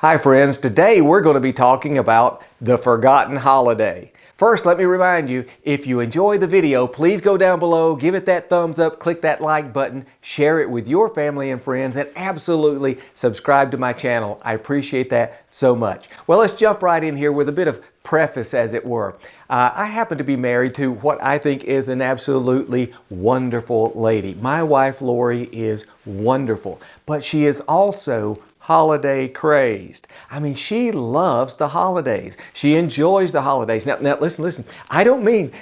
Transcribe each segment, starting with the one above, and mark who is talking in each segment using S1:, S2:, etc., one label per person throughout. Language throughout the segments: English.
S1: Hi friends, today we're going to be talking about the forgotten holiday. First, let me remind you, if you enjoy the video, please go down below, give it that thumbs up, click that like button, share it with your family and friends, and absolutely subscribe to my channel. I appreciate that so much. Well, let's jump right in here with a bit of preface, as it were. I happen to be married to what I think is an absolutely wonderful lady. My wife, Lori, is wonderful, but she is also holiday crazed. I mean, she loves the holidays. She enjoys the holidays. Now listen. I don't mean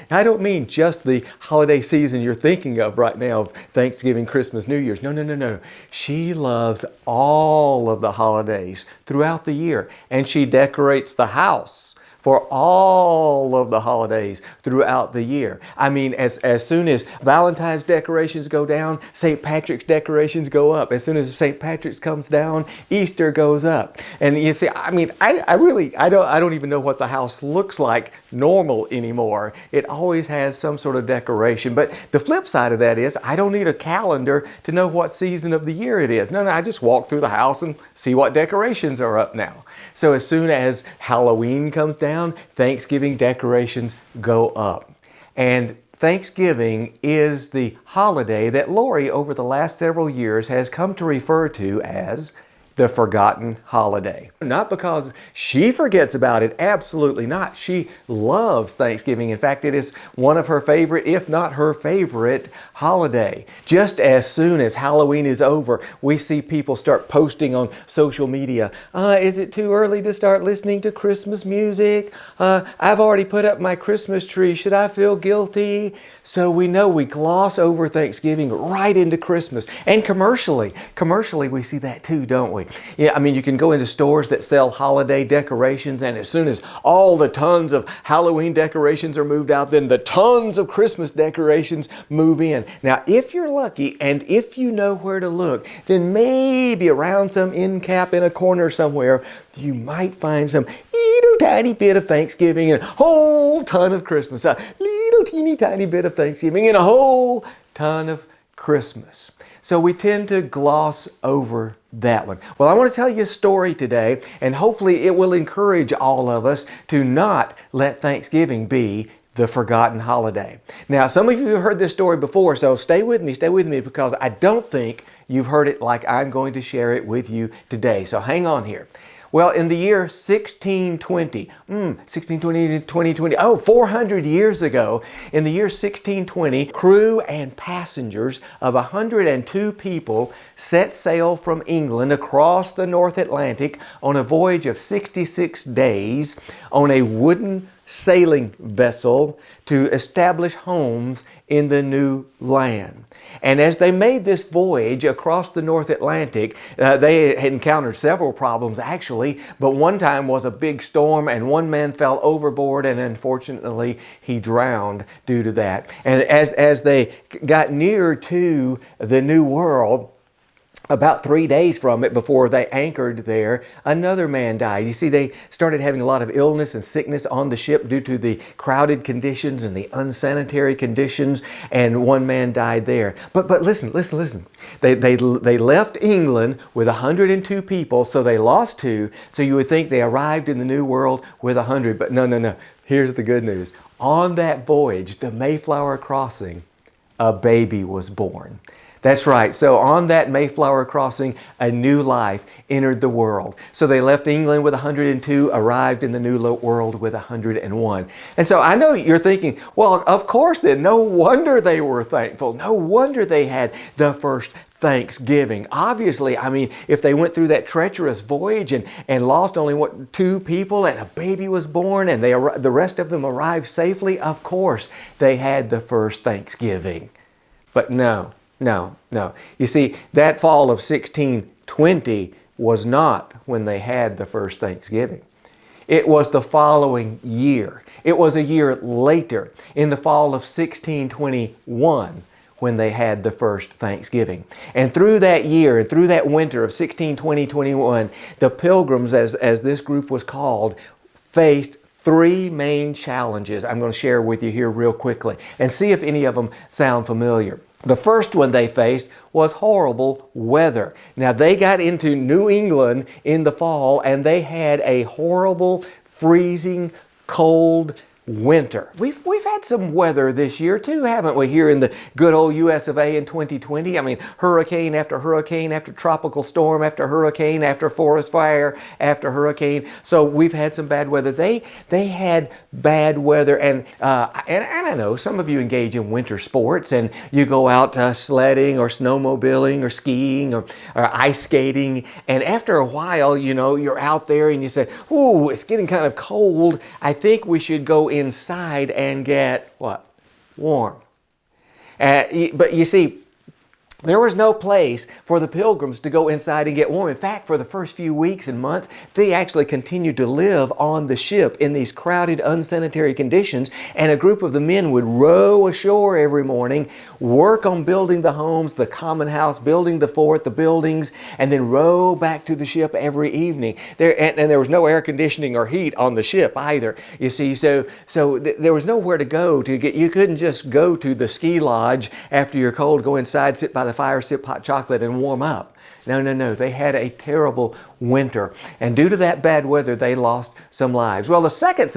S1: just the holiday season you're thinking of right now of Thanksgiving, Christmas, New Year's. No. She loves all of the holidays throughout the year, and she decorates the house for all of the holidays throughout the year. I mean, as soon as Valentine's decorations go down, St. Patrick's decorations go up. As soon as St. Patrick's comes down, Easter goes up. And you see, I mean, I don't even know what the house looks like normal anymore. It always has some sort of decoration. But the flip side of that is, I don't need a calendar to know what season of the year it is. No, I just walk through the house and see what decorations are up now. So as soon as Halloween comes down, Thanksgiving decorations go up. And Thanksgiving is the holiday that Lori, over the last several years, has come to refer to as the forgotten holiday. Not because she forgets about it, absolutely not. She loves Thanksgiving. In fact, it is one of her favorite, if not her favorite, holiday. Just as soon as Halloween is over, we see people start posting on social media, is it too early to start listening to Christmas music? I've already put up my Christmas tree. Should I feel guilty? So we know we gloss over Thanksgiving right into Christmas. And commercially we see that too, don't we? Yeah, I mean, you can go into stores that sell holiday decorations, and as soon as all the tons of Halloween decorations are moved out, then the tons of Christmas decorations move in. Now, if you're lucky and if you know where to look, then maybe around some end cap in a corner somewhere, you might find some little tiny bit of Thanksgiving and a whole ton of Christmas. A little teeny tiny bit of Thanksgiving and a whole ton of Christmas. So we tend to gloss over that one. Well, I want to tell you a story today, and hopefully it will encourage all of us to not let Thanksgiving be the forgotten holiday. Now, some of you have heard this story before, so stay with me because I don't think you've heard it like I'm going to share it with you today. So hang on here. Well, in the year 1620, 400 years ago, in the year 1620, crew and passengers of 102 people set sail from England across the North Atlantic on a voyage of 66 days on a wooden sailing vessel to establish homes in the new land. And as they made this voyage across the North Atlantic, they had encountered several problems actually, but one time was a big storm and one man fell overboard and unfortunately he drowned due to that. And as they got near to the New World, about 3 days from it before they anchored there, another man died. You see, they started having a lot of illness and sickness on the ship due to the crowded conditions and the unsanitary conditions, and one man died there. But listen. They left England with 102 people, so they lost 2. So you would think they arrived in the New World with 100, but no. Here's the good news. On that voyage, the Mayflower crossing, a baby was born. That's right. So on that Mayflower crossing, a new life entered the world. So they left England with 102, arrived in the New World with 101. And so I know you're thinking, well, of course then, no wonder they were thankful. No wonder they had the first Thanksgiving. Obviously, I mean, if they went through that treacherous voyage and lost only 2 people and a baby was born and the rest of them arrived safely, of course they had the first Thanksgiving. But no. You see, that fall of 1620 was not when they had the first Thanksgiving. It was the following year. It was a year later, in the fall of 1621, when they had the first Thanksgiving. And through that year, through that winter of 1620-21, the Pilgrims, as this group was called, faced 3 main challenges I'm going to share with you here real quickly and see if any of them sound familiar. The first one they faced was horrible weather. Now, they got into New England in the fall and they had a horrible, freezing, cold winter. We've had some weather this year too, haven't we, here in the good old US of A in 2020? I mean, hurricane after tropical storm after hurricane after forest fire after hurricane. So we've had some bad weather. They had bad weather, and I know some of you engage in winter sports and you go out sledding or snowmobiling or skiing or ice skating, and after a while, you know, you're out there and you say, "Ooh, it's getting kind of cold. I think we should go inside and get," what? Warm. But you see, there was no place for the Pilgrims to go inside and get warm. In fact, for the first few weeks and months, they actually continued to live on the ship in these crowded, unsanitary conditions. And a group of the men would row ashore every morning, work on building the homes, the common house, building the fort, the buildings, and then row back to the ship every evening. And there was no air conditioning or heat on the ship either. You see, so there was nowhere to go to get. You couldn't just go to the ski lodge after you're cold, go inside, sit by the fire, sip hot chocolate, and warm up. No. They had a terrible winter. And due to that bad weather, they lost some lives. Well, the second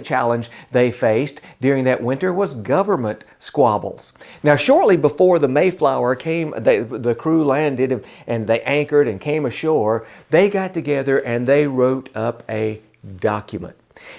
S1: challenge they faced during that winter was government squabbles. Now, shortly before the Mayflower came, the crew landed and they anchored and came ashore, they got together and they wrote up a document.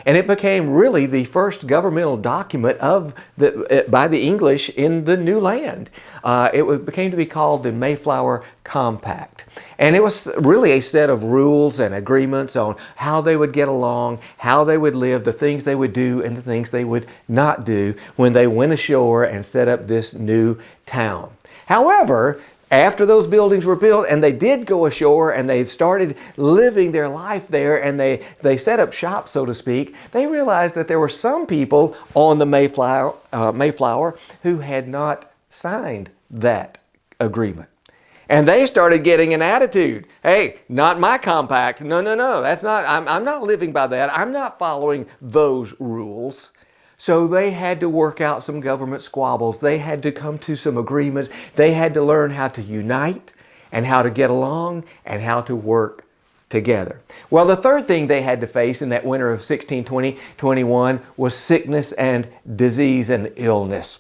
S1: And it became really the first governmental document by the English in the new land. It became to be called the Mayflower Compact. And it was really a set of rules and agreements on how they would get along, how they would live, the things they would do, and the things they would not do when they went ashore and set up this new town. However, after those buildings were built and they did go ashore and they started living their life there and they set up shop, so to speak, they realized that there were some people on the Mayflower who had not signed that agreement. And they started getting an attitude. Hey, not my compact. No. That's not, I'm not living by that. I'm not following those rules. So they had to work out some government squabbles. They had to come to some agreements. They had to learn how to unite and how to get along and how to work together. Well, the third thing they had to face in that winter of 1620-21 was sickness and disease and illness.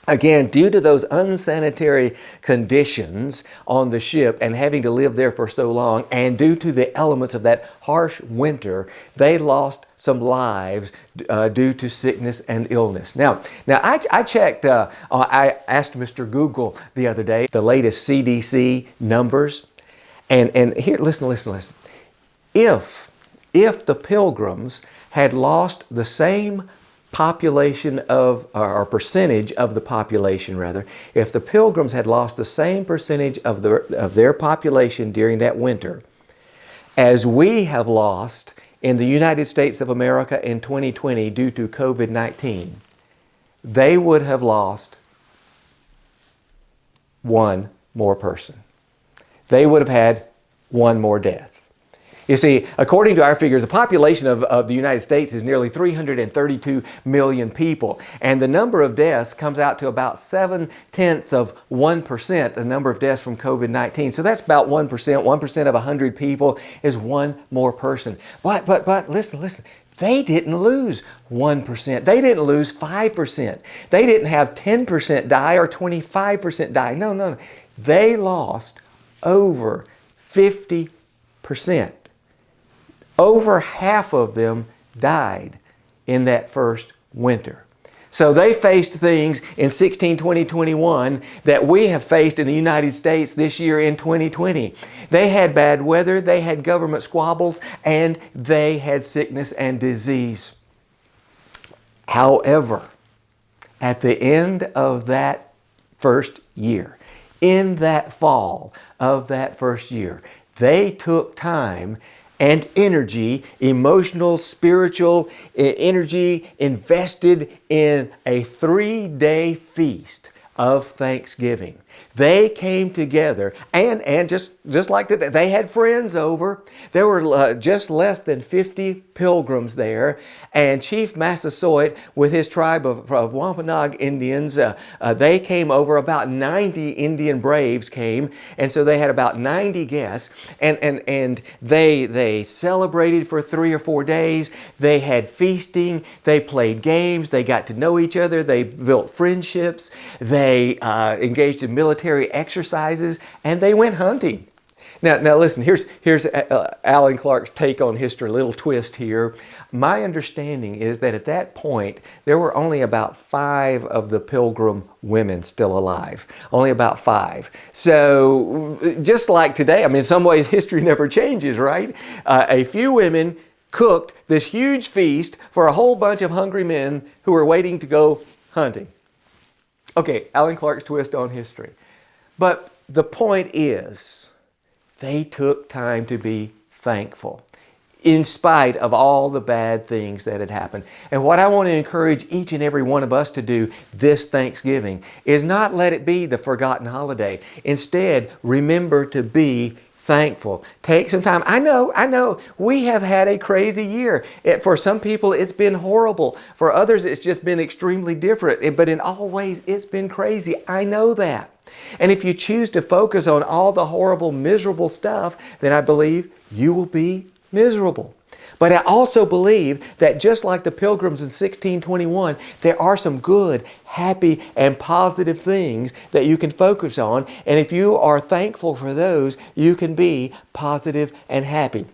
S1: Again, due to those unsanitary conditions on the ship and having to live there for so long, and due to the elements of that harsh winter, they lost some lives due to sickness and illness. Now I checked, I asked Mr. Google the other day, the latest CDC numbers, and here, listen. If the Pilgrims had lost the same population of, or percentage of the population rather, if the Pilgrims had lost the same percentage of their population during that winter as we have lost in the United States of America in 2020 due to COVID-19, they would have lost one more person. They would have had one more death. You see, according to our figures, the population of the United States is nearly 332 million people. And the number of deaths comes out to about 0.7%, the number of deaths from COVID-19. So that's about 1%. 1% of 100 people is one more person. But listen. They didn't lose 1%. They didn't lose 5%. They didn't have 10% die or 25% die. No. They lost over 50%. Over half of them died in that first winter. So they faced things in 1620-21 that we have faced in the United States this year in 2020. They had bad weather, they had government squabbles, and they had sickness and disease. However, at the end of that first year, in that fall of that first year, they took time and energy, emotional, spiritual energy, invested in a 3-day feast of Thanksgiving. They came together, and just like today, they had friends over. There were just less than 50 pilgrims there, and Chief Massasoit with his tribe of Wampanoag Indians, they came over. About 90 Indian braves came, and so they had about 90 guests, and they celebrated for 3 or 4 days. They had feasting, they played games, they got to know each other, they built friendships, they engaged in military exercises, and they went hunting. Now listen, here's Alan Clark's take on history, a little twist here. My understanding is that at that point, there were only about 5 of the pilgrim women still alive. Only about 5. So just like today, I mean, in some ways history never changes, right? A few women cooked this huge feast for a whole bunch of hungry men who were waiting to go hunting. Okay, Alan Clark's twist on history. But the point is, they took time to be thankful in spite of all the bad things that had happened. And what I want to encourage each and every one of us to do this Thanksgiving is not let it be the forgotten holiday. Instead, remember to be thankful. Take some time. I know, we have had a crazy year. For some people, it's been horrible. For others, it's just been extremely different. But in all ways, it's been crazy. I know that. And if you choose to focus on all the horrible, miserable stuff, then I believe you will be miserable. But I also believe that just like the pilgrims in 1621, there are some good, happy, and positive things that you can focus on. And if you are thankful for those, you can be positive and happy.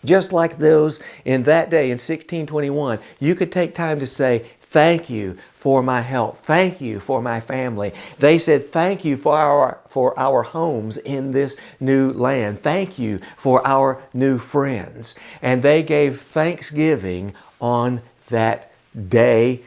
S1: Just like those in that day in 1621, you could take time to say, thank you for my health. Thank you for my family. They said, thank you for our homes in this new land. Thank you for our new friends. And they gave thanksgiving on that day,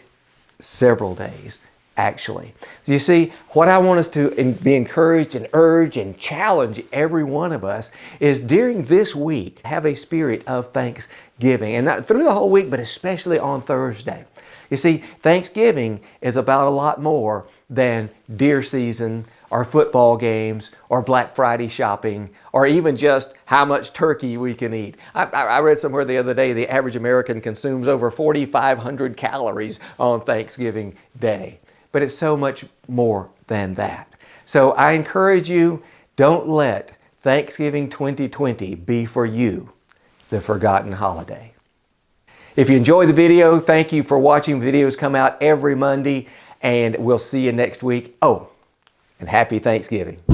S1: several days, actually. You see, what I want us to be encouraged and urge and challenge every one of us is during this week, have a spirit of thanksgiving. And not through the whole week, but especially on Thursday. You see, Thanksgiving is about a lot more than deer season or football games or Black Friday shopping or even just how much turkey we can eat. I read somewhere the other day the average American consumes over 4,500 calories on Thanksgiving Day. But it's so much more than that. So I encourage you, don't let Thanksgiving 2020 be for you the forgotten holiday. If you enjoyed the video, thank you for watching. Videos come out every Monday, and we'll see you next week. Oh, and happy Thanksgiving.